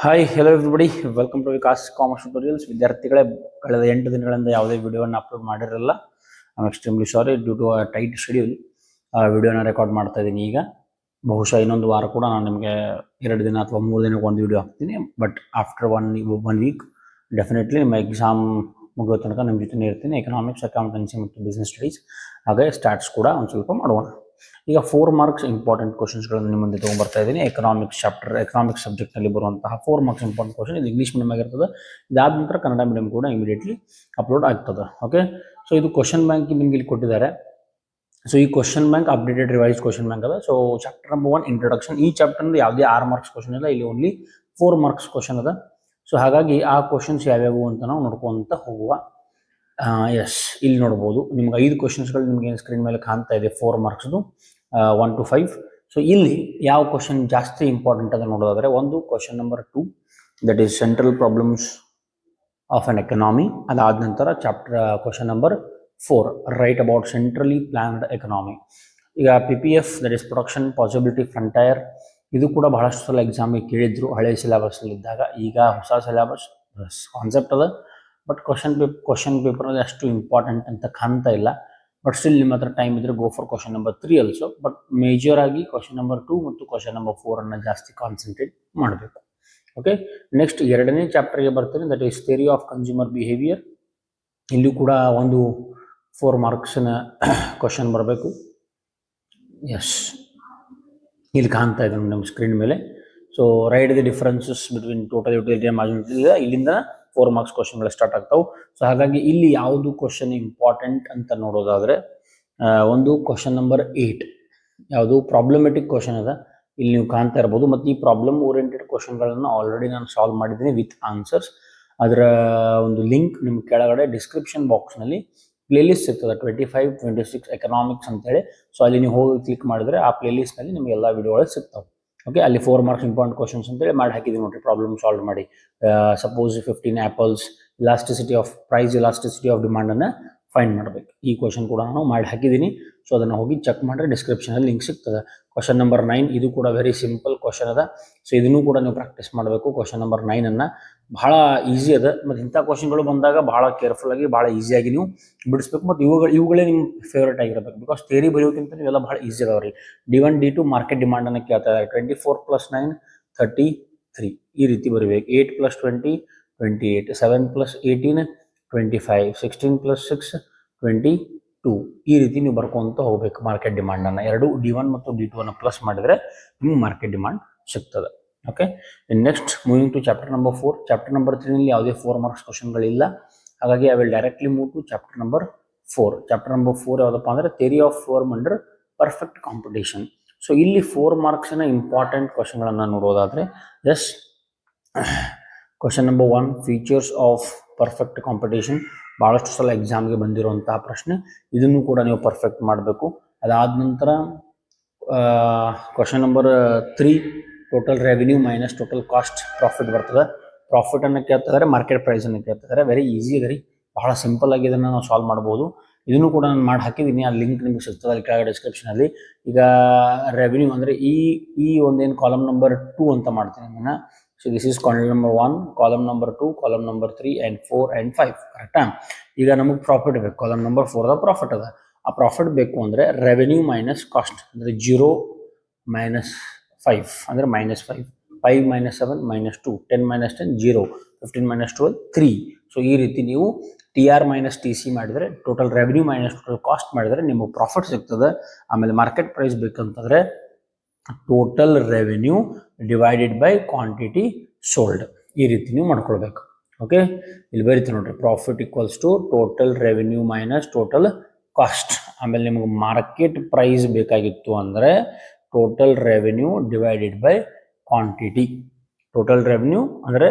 Hi hello everybody, welcome to Vikas commerce tutorials. ವಿದ್ಯಾರ್ಥಿಗಳೇ, ಕಳೆದ 8 ದಿನಗಳಿಂದ ಯಾವುದೇ ವಿಡಿಯೋವನ್ನು ಅಪ್ಲೋಡ್ ಮಾಡಿರಲ್ಲ. I am extremely sorry due to tight schedule. ವಿಡಿಯೋನ ರೆಕಾರ್ಡ್ ಮಾಡ್ತಾ ಇದ್ದೀನಿ. ಈಗ ಬಹುಶಃ ಇನ್ನೊಂದು ವಾರ ಕೂಡ ನಾನು ನಿಮಗೆ 2 ದಿನ ಅಥವಾ 3 ದಿನಕ್ಕೆ ಒಂದು ವಿಡಿಯೋ ಹಾಕ್ತೀನಿ. But after one week definitely ನಿಮ್ಮ ಎಕ್ಸಾಮ್ ಮುಗಿಯೋ ತನಕ ನಿಮ್ಮ ಜೊತೆ ಇರ್ತೀನಿ. ಎಕನಾಮಿಕ್ಸ್, ಅಕೌಂಟೆನ್ಸಿ ಮತ್ತು ಬಿಸ್ನೆಸ್ ಸ್ಟಡೀಸ್ ಹಾಗೆ ಸ್ಟಾರ್ಟ್ಸ್ ಕೂಡ ಒಂದು ಸ್ವಲ್ಪ ಮಾಡೋಣ. ಈಗ 4 ಮಾರ್ಕ್ಸ್ ಇಂಪಾರ್ಟೆಂಟ್ ಕ್ವಶನ್ಸ್ಗಳನ್ನು ನಿಮ್ಮ ಮುಂದೆ ತೊಗೊಂಡ್ಬರ್ತಾ ಇದ್ದೀನಿ. ಎಕನಾಮಿಕ್ಸ್ ಚಾಪ್ಟರ್, ಎಕನಾಮಿಕ್ಸ್ ಸಬ್ಜೆಕ್ಟ್ನಲ್ಲಿ ಬರುವಂತಹ 4 ಮಾರ್ಕ್ಸ್ ಇಂಪಾರ್ಟೆಂಟ್ ಕ್ವಶನ್. ಇದು ಇಂಗ್ಲೀಷ್ ಮೀಡಿಯಮ್ ಆಗಿರ್ತದೆ. ಇದಾದ ನಂತರ ಕನ್ನಡ ಮೀಡಿಯಂ ಕೂಡ ಇಮಿಡಿಯೇಟ್ಲಿ ಅಪ್ಲೋಡ್ ಆಗ್ತದೆ. ಓಕೆ, ಸೊ ಇದು ಕ್ವಶನ್ ಬ್ಯಾಂಕ್ ನಿಮ್ಗೆ ಇಲ್ಲಿ ಕೊಟ್ಟಿದ್ದಾರೆ. ಸೊ ಈ question bank updated revise question bank ಅದ. So chapter number 1 introduction. ಈ ಚಾಪ್ಟರ್ ಯಾವುದೇ 6 ಮಾರ್ಕ್ಸ್ ಕ್ವಶನ್ ಇಲ್ಲ, ಇಲ್ಲಿ ಓನ್ಲಿ 4 ಮಾರ್ಕ್ಸ್ ಕ್ವಶನ್ ಅದ. ಸೊ ಹಾಗಾಗಿ ಆ ಕ್ವಶನ್ಸ್ ಯಾವ್ಯಾವು ಅಂತ ನಾವು ನೋಡ್ಕೊಂತ ಹೋಗುವ. ಎಸ್, ಇಲ್ಲಿ ನೋಡ್ಬೋದು ನಿಮ್ಗೆ 5 ಕ್ವಶನ್ಸ್ಗಳು ನಿಮ್ಗೆ ಸ್ಕ್ರೀನ್ ಮೇಲೆ ಕಾಣ್ತಾ ಇದೆ, 4 ಮಾರ್ಕ್ಸ್ದು 1 to 5. ಸೊ ಇಲ್ಲಿ ಯಾವ ಕ್ವಶನ್ ಜಾಸ್ತಿ ಇಂಪಾರ್ಟೆಂಟ್ ಅಂತ ನೋಡೋದಾದ್ರೆ, ಒಂದು question number 2, that is central problems of an economy. ಅದಾದ ನಂತರ chapter question number 4, right about centrally planned economy. ಈಗ PPF, that is production possibility frontier, ಇದು ಕೂಡ ಬಹಳಷ್ಟು ಸಲ ಎಕ್ಸಾಮಿಗೆ ಕೇಳಿದ್ರು ಹಳೆ ಸಿಲೆಬಸ್ನಲ್ಲಿ ಇದ್ದಾಗ. ಈಗ ಹೊಸ ಸಿಲೆಬಸ್ ಕಾನ್ಸೆಪ್ಟ್ ಅದ, ಬಟ್ ಕ್ವಶನ್ ಪೇಪರ್ನಲ್ಲಿ ಅಷ್ಟು ಇಂಪಾರ್ಟೆಂಟ್ ಅಂತ ಕಾಣ್ತಾ ಇಲ್ಲ. ಬಟ್ ಸ್ಟಿಲ್ ನಿಮ್ಮ ಹತ್ರ ಟೈಮ್ ಇದ್ರೆ go for question number 3 also. But major ಆಗಿ ಕ್ವಶನ್ ನಂಬರ್ 2 ಮತ್ತು ಕ್ವಶನ್ ನಂಬರ್ 4 ಅನ್ನು ಜಾಸ್ತಿ ಕಾನ್ಸಂಟ್ರೇಟ್ ಮಾಡಬೇಕು. ಓಕೆ, ನೆಕ್ಸ್ಟ್ 2ನೇ ಚಾಪ್ಟರ್ಗೆ ಬರ್ತೀನಿ, that is theory of consumer behaviour. ಇಲ್ಲೂ ಕೂಡ ಒಂದು 4 ಮಾರ್ಕ್ಸ್ನ ಕ್ವಶನ್ ಬರಬೇಕು. ಎಸ್, ಇಲ್ಲಿ ಕಾಣ್ತಾ ಇದೆ ನಮ್ಮ ಸ್ಕ್ರೀನ್ ಮೇಲೆ. So right the differences between total utility and marginal utility. ಇಲ್ಲಿಂದ 4 ಮಾರ್ಕ್ಸ್ ಕ್ವಶನ್ಗಳು ಸ್ಟಾರ್ಟ್ ಆಗ್ತಾವೆ. ಸೊ ಹಾಗಾಗಿ ಇಲ್ಲಿ ಯಾವುದು ಕ್ವಶನ್ ಇಂಪಾರ್ಟೆಂಟ್ ಅಂತ ನೋಡೋದಾದ್ರೆ, ಒಂದು ಕ್ವಶನ್ ನಂಬರ್ 8, ಯಾವುದು ಪ್ರಾಬ್ಲಮೆಟಿಕ್ ಕ್ವಶನ್ ಅದ, ಇಲ್ಲಿ ನೀವು ಕಾಣ್ತಾ ಇರ್ಬೋದು. ಮತ್ತು ಈ ಪ್ರಾಬ್ಲಮ್ ಓರಿಯೆಂಟೆಡ್ ಕ್ವಶನ್ಗಳನ್ನು ಆಲ್ರೆಡಿ ನಾನು ಸಾಲ್ವ್ ಮಾಡಿದ್ದೀನಿ ವಿತ್ ಆನ್ಸರ್ಸ್. ಅದರ ಒಂದು ಲಿಂಕ್ ನಿಮ್ಗೆ ಕೆಳಗಡೆ ಡಿಸ್ಕ್ರಿಪ್ಷನ್ ಬಾಕ್ಸ್ನಲ್ಲಿ ಪ್ಲೇಲಿಸ್ಟ್ ಸಿಗ್ತದೆ, 25, 26 ಎಕನಾಮಿಕ್ಸ್ ಅಂತೇಳಿ. ಸೊ ಅಲ್ಲಿ ನೀವು ಹೋಗಿ ಕ್ಲಿಕ್ ಮಾಡಿದ್ರೆ ಆ ಪ್ಲೇಲಿಸ್ಟ್ನಲ್ಲಿ ನಿಮಗೆ ಎಲ್ಲ ವಿಡಿಯೋಗಳು ಸಿಗ್ತಾವೆ. ಓಕೆ, ಅಲ್ಲಿ 4 ಮಾರ್ಕ್ಸ್ ಇಂಪಾರ್ಟೆಂಟ್ ಕ್ವಶನ್ಸ್ ಅಂತೇಳಿ ಮಾಡಿ ಹಾಕಿದ್ದೀನಿ ನೋಡಿರಿ. ಪ್ರಾಬ್ಲಮ್ ಸಾಲ್ವ್ ಮಾಡಿ, suppose 15 apples, elasticity of price, elasticity of ಡಿಮಾಂಡನ್ನು ಫೈಂಡ್ ಮಾಡಬೇಕು. ಈ ಕ್ವಶನ್ ಕೂಡ ನಾನು ಮಾಡಿ ಹಾಕಿದ್ದೀನಿ. ಸೊ ಅದನ್ನು ಹೋಗಿ ಚೆಕ್ ಮಾಡಿದ್ರೆ ಡಿಸ್ಕ್ರಿಪ್ಷನಲ್ಲಿ ಲಿಂಕ್ ಸಿಗ್ತದೆ. ಕ್ವಶನ್ ನಂಬರ್ 9, ಇದು ಕೂಡ ವೆರಿ ಸಿಂಪಲ್ ಕ್ವಶನ್ ಅದ. ಸೊ ಇದನ್ನು ಕೂಡ ನೀವು ಪ್ರಾಕ್ಟೀಸ್ ಮಾಡಬೇಕು. ಕ್ವಶನ್ ನಂಬರ್ 9 ಬಹಳ ಈಸಿ ಅದ. ಮತ್ತು ಇಂಥ ಕ್ವಶನ್ಗಳು ಬಂದಾಗ ಭಾಳ ಕೇರ್ಫುಲ್ ಆಗಿ, ಭಾಳ ಈಸಿಯಾಗಿ ನೀವು ಬಿಡಿಸ್ಬೇಕು. ಮತ್ತು ಇವುಗಳೇ ನಿಮ್ಮ ಫೇವ್ರೇಟ್ ಆಗಿರಬೇಕು. ಬಿಕಾಸ್ ಥಿಯರಿ ಬರೆಯೋಕ್ಕಿಂತ ನೀವೆಲ್ಲ ಭಾಳ ಈಸಿ ಅದಾವ್ರಿ. D1, D2 ಮಾರ್ಕೆಟ್ ಡಿಮಾಂಡನ್ನು ಕೇಳ್ತಾ ಇದ್ದಾರೆ. 24 + 9 33, ಈ ರೀತಿ ಬರೀಬೇಕು. 8 + 20 28, 7 + 18 25, 16 + 6 22, ಈ ರೀತಿ ನೀವು ಬರ್ಕೊಂತ ಹೋಗ್ಬೇಕು ಮಾರ್ಕೆಟ್ ಡಿಮಾಂಡನ್ನು. ಎರಡು D1 ಮತ್ತು D2 ಅನ್ನು ಪ್ಲಸ್ ಮಾಡಿದರೆ ನಿಮ್ಗೆ ಮಾರ್ಕೆಟ್ ಡಿಮಾಂಡ್ ಸಿಗ್ತದೆ. Okay, next moving to chapter number 4. Chapter number 3 ನಲ್ಲಿ ಯಾವುದೇ 4 ಮಾರ್ಕ್ಸ್ ಕ್ವಶನ್ಗಳಿಲ್ಲ. ಹಾಗಾಗಿ I will directly move to chapter number 4. Chapter number 4 ಯಾವುದಪ್ಪ ಅಂದರೆ theory of firm under perfect competition. So ಇಲ್ಲಿ 4 ಮಾರ್ಕ್ಸ್ನ ಇಂಪಾರ್ಟೆಂಟ್ ಕ್ವಶನ್ಗಳನ್ನು ನೋಡೋದಾದರೆ, yes, question number 1, features of perfect competition. ಭಾಳಷ್ಟು ಸಲ ಎಕ್ಸಾಮ್ಗೆ ಬಂದಿರುವಂತಹ ಪ್ರಶ್ನೆ. ಇದನ್ನು ಕೂಡ ನೀವು ಪರ್ಫೆಕ್ಟ್ ಮಾಡಬೇಕು. ಅದಾದ ನಂತರ question number 3, total revenue minus total cost profit ಬರ್ತದೆ. ಪ್ರಾಫಿಟನ್ನು ಕೇಳ್ತಿದ್ದಾರೆ, ಮಾರ್ಕೆಟ್ ಪ್ರೈಸನ್ನು ಕೇಳ್ತಿದ್ದಾರೆ. ವೆರಿ ಈಸಿ ಇದೆ ರೀ, ಬಹಳ ಸಿಂಪಲ್ ಆಗಿ ಇದನ್ನು ನಾವು ಸಾಲ್ವ್ ಮಾಡ್ಬೋದು. ಇದನ್ನು ಕೂಡ ನಾನು ಮಾಡಿ ಹಾಕಿದ್ದೀನಿ, ಆ ಲಿಂಕ್ ನಿಮಗೆ ಸಿಗ್ತದೆ ಅಲ್ಲಿ ಕೆಳಗಡೆ ಡಿಸ್ಕ್ರಿಪ್ಷನಲ್ಲಿ. ಈಗ ರೆವಿನ್ಯೂ ಅಂದರೆ ಈ ಒಂದೇನು ಕಾಲಮ್ ನಂಬರ್ 2 ಅಂತ ಮಾಡ್ತೀನಿ ನಾನು. So this is column number 1, column number 2, column number 3 and 4 and 5. ಕರೆಕ್ಟಾ? ಈಗ ನಮಗೆ ಪ್ರಾಫಿಟ್ ಬೇಕು. ಕಾಲಮ್ ನಂಬರ್ 4 ಪ್ರಾಫಿಟ್ ಅದ. ಆ ಪ್ರಾಫಿಟ್ ಬೇಕು ಅಂದರೆ ರೆವೆನ್ಯೂ ಮೈನಸ್ ಕಾಸ್ಟ್ ಅಂದರೆ 0 - 5 ಅಂದರೆ -5, 5 - 7 -2, 10 - 10 0, 15 - 12 3. ಸೊ ಈ ರೀತಿ ನೀವು TR - TC ಮಾಡಿದರೆ, total revenue minus total cost ಮಾಡಿದರೆ ನಿಮಗೆ ಪ್ರಾಫಿಟ್ ಸಿಗ್ತದೆ. ಆಮೇಲೆ ಮಾರ್ಕೆಟ್ ಪ್ರೈಸ್ ಬೇಕಂತಂದರೆ total revenue divided by quantity sold, ಈ ರೀತಿ ನೀವು ಮಾಡ್ಕೊಳ್ಬೇಕು. ಓಕೆ, ಇಲ್ಲಿ ಬರೀತೀವಿ ನೋಡ್ರಿ, profit equals to total revenue minus total cost. ಆಮೇಲೆ ನಿಮಗೆ ಮಾರ್ಕೆಟ್ ಪ್ರೈಸ್ ಬೇಕಾಗಿತ್ತು ಅಂದರೆ total revenue divided by quantity. Total revenue ಅಂದರೆ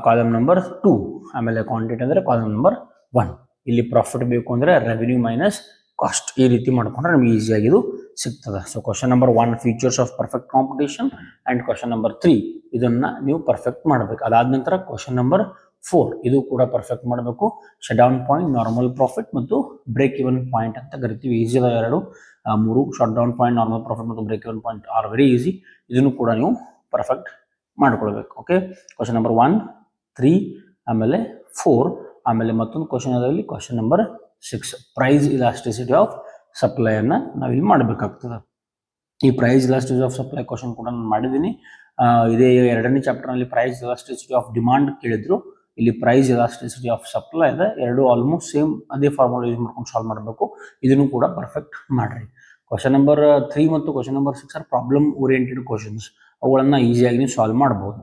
ಕಾಲಮ್ ನಂಬರ್ 2, ಆಮೇಲೆ ಕ್ವಾಂಟಿಟಿ ಅಂದರೆ ಕಾಲಮ್ ನಂಬರ್ 1. ಇಲ್ಲಿ ಪ್ರಾಫಿಟ್ ಬೇಕು ಅಂದರೆ ರೆವೆನ್ಯೂ ಮೈನಸ್ ಕಾಸ್ಟ್, ಈ ರೀತಿ ಮಾಡ್ಕೊಂಡ್ರೆ ನಮಗೆ ಈಸಿಯಾಗಿ ಇದು ಸಿಗ್ತದೆ. So question number 1, features of perfect competition, and question number 3 ಇದನ್ನು ನೀವು ಪರ್ಫೆಕ್ಟ್ ಮಾಡಬೇಕು. ಅದಾದ ನಂತರ ಕ್ವಶನ್ ನಂಬರ್ 4 ಇದು ಕೂಡ ಪರ್ಫೆಕ್ಟ್ ಮಾಡಬೇಕು. Shut down point, normal profit ಮತ್ತು ಬ್ರೇಕ್ ಇವನ್ ಪಾಯಿಂಟ್ ಅಂತ ಕರಿತೀವಿ. ಈಸಿ ಅದ ಎರಡು 3. Shut down point, normal profit ಮತ್ತು break even point are very easy. ಇದನ್ನು ಕೂಡ ನೀವು ಪರ್ಫೆಕ್ಟ್ ಮಾಡ್ಕೊಳ್ಬೇಕು. ಓಕೆ, ಕ್ವಶನ್ ನಂಬರ್ 1, 3 ಆಮೇಲೆ 4 ಆಮೇಲೆ ಮತ್ತೊಂದು ಕ್ವಶನ್ ಅದರಲ್ಲಿ question number 6 price elasticity of ಸಪ್ಲೈಯನ್ನು ನಾವಿಲ್ಲಿ ಮಾಡಬೇಕಾಗ್ತದೆ. ಈ price elasticity of supply question ಕೂಡ ನಾನು ಮಾಡಿದ್ದೀನಿ. ಇದೇ 2ನೇ ಚಾಪ್ಟರ್ನಲ್ಲಿ ಪ್ರೈಸ್ ಇಲಾಸ್ಟಿಸಿಟಿ ಆಫ್ ಡಿಮಾಂಡ್ ಕೇಳಿದ್ರು, ಇಲ್ಲಿ ಪ್ರೈಸ್ ಇಲಾಸ್ಟಿಸಿಟಿ ಆಫ್ ಸಪ್ಲೈ ಇದೆ. ಎರಡು ಆಲ್ಮೋಸ್ಟ್ ಸೇಮ್ ಅದೇ ಫಾರ್ಮುಲಾ ಯೂಸ್ ಮಾಡ್ಕೊಂಡು ಸಾಲ್ವ್ ಮಾಡಬೇಕು. ಇದನ್ನು ಕೂಡ ಪರ್ಫೆಕ್ಟ್ ಮಾಡ್ರಿ. ಕ್ವಶನ್ ನಂಬರ್ 3 ಮತ್ತು question number 6 are problem oriented questions. ಅವುಗಳನ್ನು ಈಸಿಯಾಗಿ ನೀವು ಸಾಲ್ವ್ ಮಾಡ್ಬೋದು.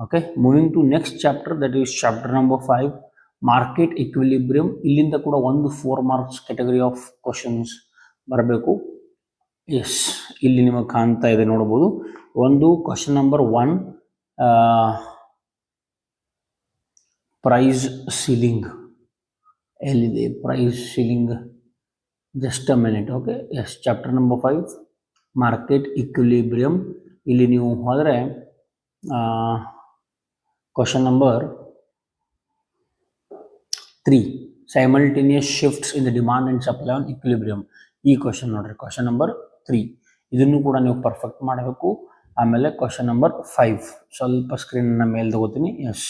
Okay, moving to next chapter, that is chapter number 5 market equilibrium. ಇಲ್ಲಿಂದ ಕೂಡ ಒಂದು 4 ಮಾರ್ಕ್ಸ್ ಕ್ಯಾಟಗರಿ ಆಫ್ ಕ್ವಶನ್ಸ್ ಬರಬೇಕು. ಎಸ್, ಇಲ್ಲಿ ನಿಮಗೆ ಕಾಣ್ತಾ ಇದೆ ನೋಡ್ಬೋದು. ಒಂದು ಕ್ವಶನ್ ನಂಬರ್ 1 ಪ್ರೈಸ್ ಸೀಲಿಂಗ್ ಎಲ್ಲಿದೆ? Price ceiling, just a minute. Okay, yes, chapter number 5 market equilibrium. ಇಲ್ಲಿ ನೀವು ಹೋದರೆ question number 3 simultaneous shifts in the demand and supply on equilibrium. ಈ ಕ್ವಶನ್ ನೋಡ್ರಿ, ಕ್ವಶನ್ ನಂಬರ್ 3. ಇದನ್ನು ಕೂಡ ನೀವು ಪರ್ಫೆಕ್ಟ್ ಮಾಡಬೇಕು. ಆಮೇಲೆ ಕ್ವಶನ್ ನಂಬರ್ 5 ಸ್ವಲ್ಪ ಸ್ಕ್ರೀನ್ನ ಮೇಲೆ ತಗೋತೀನಿ. ಎಸ್,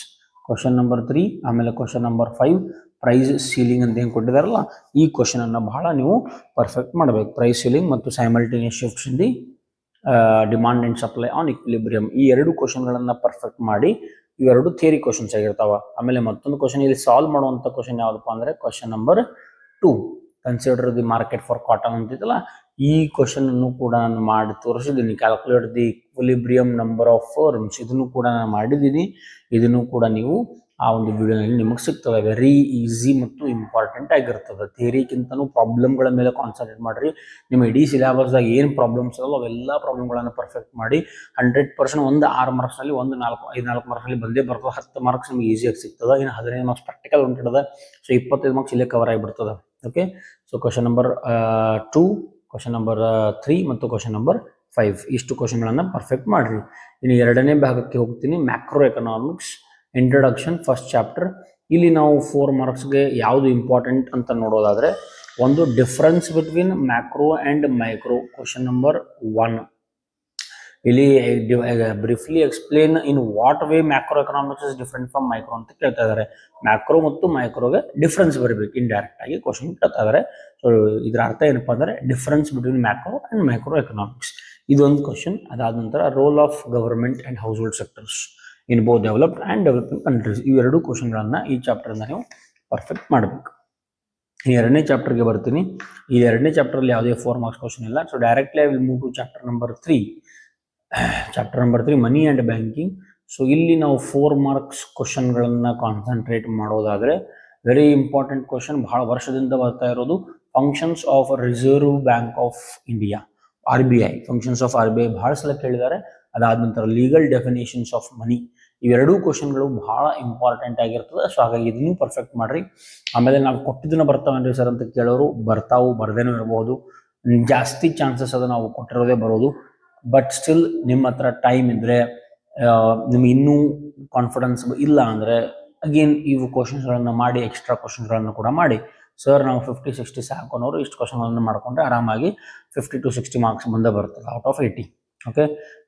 ಕ್ವಶನ್ ನಂಬರ್ 3 ಆಮೇಲೆ ಕ್ವಶನ್ ನಂಬರ್ 5 ಪ್ರೈಸ್ ಸೀಲಿಂಗ್ ಅಂತ ಏನು ಕೊಟ್ಟಿದಾರಲ್ಲ, ಈ ಕ್ವಶನ್ ಅನ್ನು ಬಹಳ ನೀವು ಪರ್ಫೆಕ್ಟ್ ಮಾಡಬೇಕು. ಪ್ರೈಸ್ ಸೀಲಿಂಗ್ ಮತ್ತು simultaneous shifts in the demand and supply on equilibrium, ಈ ಎರಡು ಕ್ವಶನ್ಗಳನ್ನು ಪರ್ಫೆಕ್ಟ್ ಮಾಡಿ. ಇವೆರಡು ಥಿಯರಿ ಕ್ವಶನ್ಸ್ ಆಗಿರ್ತಾವ. ಆಮೇಲೆ ಮತ್ತೊಂದು ಕ್ವಶನ್ ಇಲ್ಲಿ ಸಾಲ್ವ್ ಮಾಡುವಂಥ ಕ್ವಶನ್ ಯಾವುದಪ್ಪ ಅಂದರೆ question number 2 consider the market for cotton ಅಂತಿದ್ದಲ್ಲ, ಈ ಕ್ವಶನ್ ಅನ್ನು ಕೂಡ ನಾನು ಮಾಡಿ ತೋರಿಸಿದ್ದೀನಿ. Calculate the equilibrium number of firms, ಇದನ್ನು ಕೂಡ ನಾನು ಮಾಡಿದ್ದೀನಿ. ಇದನ್ನು ಕೂಡ ನೀವು ಆ ಒಂದು ವಿಡಿಯೋನಲ್ಲಿ ನಿಮಗೆ ಸಿಗ್ತದೆ. ವೆರಿ ಈಸಿ ಮತ್ತು ಇಂಪಾರ್ಟೆಂಟ್ ಆಗಿರ್ತದೆ. ಥಿಯರಿಗಿಂತನೂ ಪ್ರಾಬ್ಲಮ್ಗಳ ಮೇಲೆ ಕಾನ್ಸಂಟ್ರೇಟ್ ಮಾಡಿರಿ. ನಿಮ್ಮ ಇಡೀ ಸಿಲೆಬಸ್ದಾಗ ಏನು ಪ್ರಾಬ್ಲಮ್ಸ್ ಅಲ್ಲ ಅವೆಲ್ಲ ಪ್ರಾಬ್ಲಮ್ಗಳನ್ನು ಪರ್ಫೆಕ್ಟ್ ಮಾಡಿ 100% ಒಂದು 6 ಮಾರ್ಕ್ಸ್ನಲ್ಲಿ ಒಂದು 4 ಮಾರ್ಕ್ಸ್ನಲ್ಲಿ ಬಂದೇ ಬರ್ತದೆ. 10 ಮಾರ್ಕ್ಸ್ ನಿಮಗೆ ಈಸಿಯಾಗಿ ಸಿಗ್ತದೆ. ಇನ್ನು 15 ಮಾರ್ಕ್ಸ್ ಪ್ರಾಕ್ಟಿಕಲ್ ಉಂಟಿರ್ತದೆ. ಸೊ 25 ಮಾರ್ಕ್ಸ್ ಇಲ್ಲೇ ಕವರ್ ಆಗಿಬಿಡ್ತದೆ. Okay, so question number 2, question number 3 ಮತ್ತು ಕ್ವಶನ್ ನಂಬರ್ 5 ಇಷ್ಟು ಕ್ವಶನ್ಗಳನ್ನು ಪರ್ಫೆಕ್ಟ್ ಮಾಡಿರಿ. ಇನ್ನು 2ನೇ ಭಾಗಕ್ಕೆ ಹೋಗ್ತೀನಿ, macro economics introduction first chapter. ಇಲ್ಲಿ ನಾವು 4 ಮಾರ್ಕ್ಸ್ಗೆ ಯಾವುದು ಇಂಪಾರ್ಟೆಂಟ್ ಅಂತ ನೋಡೋದಾದರೆ, ಒಂದು difference between macro and micro, question number 1. ಇಲ್ಲಿ briefly explain in what way macro economics is different from micro ಅಂತ ಕೇಳ್ತಾ ಇದ್ದಾರೆ. ಮ್ಯಾಕ್ರೋ ಮತ್ತು ಮೈಕ್ರೋಗೆ ಡಿಫ್ರೆನ್ಸ್ ಬರಬೇಕು, ಇಂಡೈರೆಕ್ಟ್ ಆಗಿ ಕ್ವಶನ್ ಕೇಳ್ತಾ ಇದ್ದಾರೆ. ಸೊ ಇದರ ಅರ್ಥ ಏನಪ್ಪ ಅಂದರೆ difference between macro and micro economics, ಇದೊಂದು ಕ್ವಶನ್. ಅದಾದ ನಂತರ role of government and house hold sectors in both developed and developing countries, ಇವೆರಡು ಕ್ವಶನ್ಗಳನ್ನು ಈ ಚಾಪ್ಟರ್ನ ನೀವು ಪರ್ಫೆಕ್ಟ್ ಮಾಡಬೇಕು. ಈ 2ನೇ ಚಾಪ್ಟರ್ಗೆ ಬರ್ತೀನಿ. ಈ 2ನೇ ಚಾಪ್ಟರಲ್ಲಿ ಯಾವುದೇ 4 ಮಾರ್ಕ್ಸ್ ಕ್ವಶನ್ ಇಲ್ಲ. So directly I will move to chapter number 3. Chapter number 3 money and banking. So ಇಲ್ಲಿ ನಾವು 4 ಮಾರ್ಕ್ಸ್ ಕ್ವಶನ್ಗಳನ್ನು ಕಾನ್ಸಂಟ್ರೇಟ್ ಮಾಡೋದಾದರೆ, ವೆರಿ ಇಂಪಾರ್ಟೆಂಟ್ ಕ್ವಶನ್, ಬಹಳ ವರ್ಷದಿಂದ ಬರ್ತಾ ಇರೋದು. Functions of reserve bank of India, RBI, functions of RBI ಬಹಳ ಸಲ ಕೇಳಿದ್ದಾರೆ. ಅದಾದ ನಂತರ ಲೀಗಲ್ ಡೆಫಿನೇಷನ್ಸ್ ಆಫ್ ಮನಿ, ಇವೆರಡೂ ಕ್ವಶನ್ಗಳು ಬಹಳ ಇಂಪಾರ್ಟೆಂಟ್ ಆಗಿರ್ತದೆ. ಸೊ ಹಾಗಾಗಿ ಇದನ್ನು ಪರ್ಫೆಕ್ಟ್ ಮಾಡಿರಿ. ಆಮೇಲೆ ನಾವು ಕೊಟ್ಟಿದ್ದನ್ನು ಬರ್ತಾವೇನ್ರಿ ಸರ್ ಅಂತ ಕೇಳೋರು, ಬರ್ತಾವು, ಬರ್ದೇನೂ ಇರಬಹುದು. ಜಾಸ್ತಿ ಚಾನ್ಸಸ್ ಅದು ನಾವು ಕೊಟ್ಟಿರೋದೇ ಬರೋದು. ಬಟ್ ಸ್ಟಿಲ್ ನಿಮ್ಮ ಹತ್ರ ಟೈಮ್ ಇದ್ದರೆ, ನಿಮ್ಗೆ ಇನ್ನೂ ಕಾನ್ಫಿಡೆನ್ಸ್ ಇಲ್ಲ ಅಂದರೆ ಅಗೇನ್ ಇವು ಕ್ವಶನ್ಸ್ಗಳನ್ನು ಮಾಡಿ, ಎಕ್ಸ್ಟ್ರಾ ಕ್ವಶನ್ಸ್ಗಳನ್ನು ಕೂಡ ಮಾಡಿ. ಸರ್ ನಾವು 50-60 ಸಾಕು ಅನ್ನೋರು ಇಷ್ಟು ಕ್ವಶನ್ಗಳನ್ನು ಮಾಡಿಕೊಂಡ್ರೆ ಆರಾಮಾಗಿ 50 to 60 ಮಾರ್ಕ್ಸ್ ಮುಂದೆ ಬರ್ತದೆ out of 80. Okay,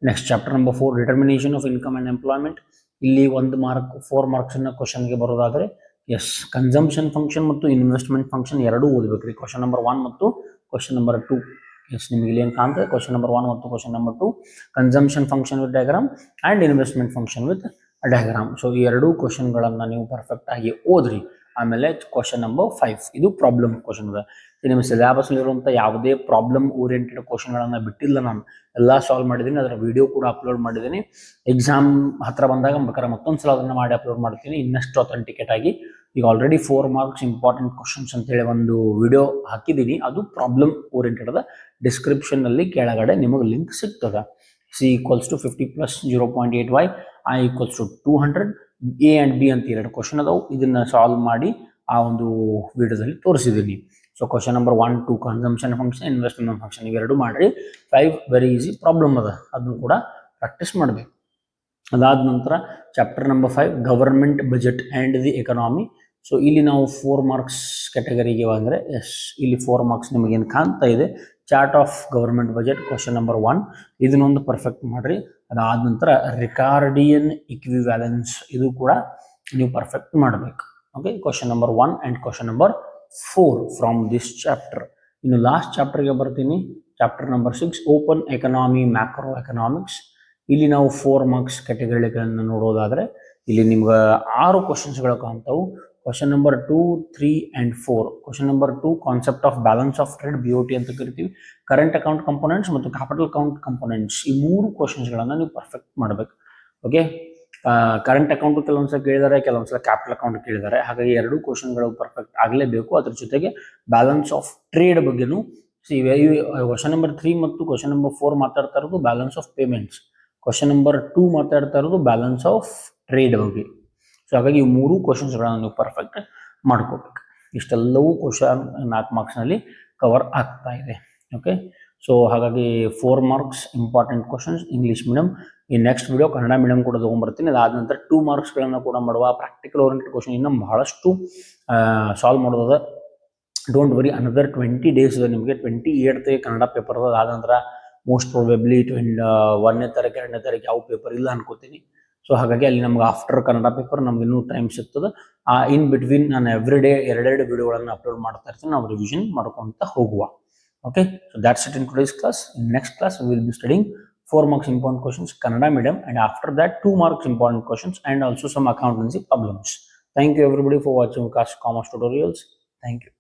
next chapter number 4 determination of income and employment. ಇಲ್ಲಿ 1 ಮಾರ್ಕ್ 4 ಮಾರ್ಕ್ಸ್ನ ಕ್ವಶನ್ಗೆ ಬರೋದಾದರೆ, ಎಸ್, ಕನ್ಸಂಪ್ಷನ್ ಫಂಕ್ಷನ್ ಮತ್ತು ಇನ್ವೆಸ್ಟ್ಮೆಂಟ್ ಫಂಕ್ಷನ್ ಎರಡೂ ಓದಬೇಕ್ರಿ. ಕ್ವಶನ್ ನಂಬರ್ 1 ಮತ್ತು ಕ್ವಶನ್ ನಂಬರ್ 2. ಎಸ್, ನಿಮಗೆ ಇಲ್ಲಿ ಏನು ಕಾಣ್ತದೆ, ಕ್ವಶನ್ ನಂಬರ್ 1 ಮತ್ತು question number 2 consumption function with diagram and investment function with diagram. So ಈ ಎರಡೂ ಕ್ವಶನ್ಗಳನ್ನು ನೀವು ಪರ್ಫೆಕ್ಟ್ ಆಗಿ ಓದ್ರಿ. ಆಮೇಲೆ ಕ್ವಶನ್ ನಂಬರ್ 5 ಇದು ಪ್ರಾಬ್ಲಮ್ ಕ್ವಶನ್ ಇದೆ. ನಿಮ್ಮ ಸಿಲೆಬಸ್ನಲ್ಲಿರುವಂಥ ಯಾವುದೇ ಪ್ರಾಬ್ಲಮ್ ಓರಿಯೆಂಟೆಡ್ ಕ್ವಶನ್ಗಳನ್ನು ಬಿಟ್ಟಿಲ್ಲ, ನಾನು ಎಲ್ಲ ಸಾಲ್ವ್ ಮಾಡಿದ್ದೀನಿ. ಅದರ ವಿಡಿಯೋ ಕೂಡ ಅಪ್ಲೋಡ್ ಮಾಡಿದ್ದೀನಿ. ಎಕ್ಸಾಮ್ ಹತ್ರ ಬಂದಾಗ ಬೇಕಾದ್ರೆ ಮತ್ತೊಂದು ಸಲ ಅದನ್ನು ಮಾಡಿ ಅಪ್ಲೋಡ್ ಮಾಡ್ತೀನಿ ಇನ್ನಷ್ಟು ಅಥೆಂಟಿಕೇಟ್ ಆಗಿ. ಈಗ ಆಲ್ರೆಡಿ 4 ಮಾರ್ಕ್ಸ್ ಇಂಪಾರ್ಟೆಂಟ್ ಕ್ವಶನ್ಸ್ ಅಂತೇಳಿ ಒಂದು ವಿಡಿಯೋ ಹಾಕಿದ್ದೀನಿ, ಅದು ಪ್ರಾಬ್ಲಮ್ ಓರಿಯೆಂಟೆಡ್ ಅದ. ಡಿಸ್ಕ್ರಿಪ್ಷನ್ನಲ್ಲಿ ಕೆಳಗಡೆ ನಿಮಗೆ ಲಿಂಕ್ ಸಿಗ್ತದೆ. C = 50 + 0.8y, I = 200, A and B ಅಂತ 2 ಕ್ವಶನ್ ಅದಾವು. ಇದನ್ನು ಸಾಲ್ವ್ ಮಾಡಿ ಆ ಒಂದು ವಿಡಿಯೋದಲ್ಲಿ ತೋರಿಸಿದ್ದೀನಿ. So question number 1, 2 consumption function, investment function ಇವೆರಡು ಮಾಡಿರಿ. 5 ವೆರಿ ಈಸಿ ಪ್ರಾಬ್ಲಮ್ ಅದ, ಅದನ್ನು ಕೂಡ ಪ್ರಾಕ್ಟೀಸ್ ಮಾಡಬೇಕು. ಅದಾದ ನಂತರ chapter number 5 government budget and the economy. So ಇಲ್ಲಿ ನಾವು 4 ಮಾರ್ಕ್ಸ್ ಕ್ಯಾಟಗರಿಗೆ ಬಂದರೆ, ಎಸ್, ಇಲ್ಲಿ 4 ಮಾರ್ಕ್ಸ್ ನಿಮಗೇನು ಕಾಣ್ತಾ ಇದೆ, chart of government budget question number 1, ಇದನ್ನೊಂದು ಪರ್ಫೆಕ್ಟ್ ಮಾಡಿರಿ. ಅದಾದ ನಂತರ ರಿಕಾರ್ಡಿಯನ್ ಇಕ್ವಿವ್ಯಾಲೆನ್ಸ್ ಇದು ಕೂಡ ನೀವು ಪರ್ಫೆಕ್ಟ್ ಮಾಡಬೇಕು. Okay, question number 1 and question number 4 from this chapter. ಇನ್ನು ಲಾಸ್ಟ್ ಚಾಪ್ಟರ್ಗೆ ಬರ್ತೀನಿ, chapter number 6 open economy macro economics. ಇಲ್ಲಿ ನಾವು 4 ಮಾರ್ಕ್ಸ್ ಕ್ಯಾಟಗರಿಗಳನ್ನು ನೋಡೋದಾದರೆ ಇಲ್ಲಿ ನಿಮ್ಗೆ 6 ಕ್ವಶನ್ಸ್ಗಳು ಕಾಣ್ತಾವು. Question number 2, 3 and 4. Question number 2 concept of balance of trade, BOT ಅಂತ ಕರಿತೀವಿ. ಕರೆಂಟ್ ಅಕೌಂಟ್ ಕಂಪೋನೆಂಟ್ಸ್ ಮತ್ತು ಕ್ಯಾಪಿಟಲ್ ಅಕೌಂಟ್ ಕಂಪೋನೆಂಟ್ಸ್, ಈ 3 ಕ್ವಶನ್ಸ್ಗಳನ್ನು ನೀವು ಪರ್ಫೆಕ್ಟ್ ಮಾಡಬೇಕು. ಓಕೆ, ಕರೆಂಟ್ ಅಕೌಂಟ್ ಕೆಲವೊಂದ್ಸಲ ಕೇಳಿದ್ದಾರೆ, ಕೆಲವೊಂದ್ಸಲ ಕ್ಯಾಪಿಟಲ್ ಅಕೌಂಟ್ ಕೇಳಿದ್ದಾರೆ. ಹಾಗಾಗಿ 2 ಕ್ವಶನ್ಗಳು ಪರ್ಫೆಕ್ಟ್ ಆಗಲೇಬೇಕು. ಅದ್ರ ಜೊತೆಗೆ ಬ್ಯಾಲೆನ್ಸ್ ಆಫ್ ಟ್ರೇಡ್ ಬಗ್ಗೆನೂ ಕ್ವಶನ್ ನಂಬರ್ 3 ಮತ್ತು ಕ್ವಶನ್ ನಂಬರ್ 4 ಮಾತಾಡ್ತಾ ಇರೋದು balance of payments, question number 2 ಮಾತಾಡ್ತಾ ಇರೋದು ಬ್ಯಾಲೆನ್ಸ್ ಆಫ್ ಟ್ರೇಡ್ ಬಗ್ಗೆ. ಸೊ ಹಾಗಾಗಿ ಈ 3 ಕ್ವಶನ್ಸ್ಗಳನ್ನು ನೀವು ಪರ್ಫೆಕ್ಟ್ ಮಾಡ್ಕೋಬೇಕು. ಇಷ್ಟೆಲ್ಲವೂ ಕ್ವಶನ್ 4 ಮಾರ್ಕ್ಸ್ನಲ್ಲಿ ಕವರ್ ಆಗ್ತಾ ಇದೆ. ಓಕೆ, ಸೊ ಹಾಗಾಗಿ 4 marks important questions English medium. ಈ ನೆಕ್ಸ್ಟ್ ವಿಡಿಯೋ ಕನ್ನಡ ಮೀಡಿಯಂ ಕೂಡ ತೊಗೊಂಡ್ಬರ್ತೀನಿ. ಅದಾದ ನಂತರ 2 ಮಾರ್ಕ್ಸ್ಗಳನ್ನು ಕೂಡ ಮಾಡುವ ಪ್ರಾಕ್ಟಿಕಲ್ ಓರಿಯೆಂಟೆಡ್ ಕ್ವಶನ್ ಇನ್ನು ಬಹಳಷ್ಟು ಸಾಲ್ವ್ ಮಾಡೋದ. ಡೋಂಟ್ ವರಿ, ಅನದರ್ 20 ಡೇಸ್ ಇದೆ ನಿಮಗೆ. 28th ಕನ್ನಡ ಪೇಪರ್ ಅದ. ಅದಾದ ನಂತರ ಮೋಸ್ಟ್ ಪ್ರೊಬೆಬ್ಲಿ 1ನೇ ತಾರೀಕು 2ನೇ ತಾರೀಕು ಯಾವ ಪೇಪರ್ ಇಲ್ಲ ಅನ್ಕೋತೀನಿ. ಸೊ ಹಾಗಾಗಿ ಅಲ್ಲಿ ನಮ್ಗೆ ಆಫ್ಟರ್ ಕನ್ನಡ ಪೇಪರ್ ನಮ್ಗೆ ಇನ್ನೂ ಟೈಮ್ ಸಿಗ್ತದೆ. ಇನ್ ಬಿಟ್ವೀನ್ ನಾನು ಎವ್ರಿ ಡೇ 2 ವಿಡಿಯೋಗಳನ್ನು ಅಪ್ಲೋಡ್ ಮಾಡ್ತಾ ಇರ್ತೀನಿ. ನಾವು ರಿವಿಷನ್ ಮಾಡ್ಕೊತ ಹೋಗುವ. Okay, so that's it in today's class. In next class, we will be studying 4 marks important questions, Kannada medium, and after that 2 marks important questions and also some accountancy problems. Thank you everybody for watching Vikas Commerce Tutorials. Thank you.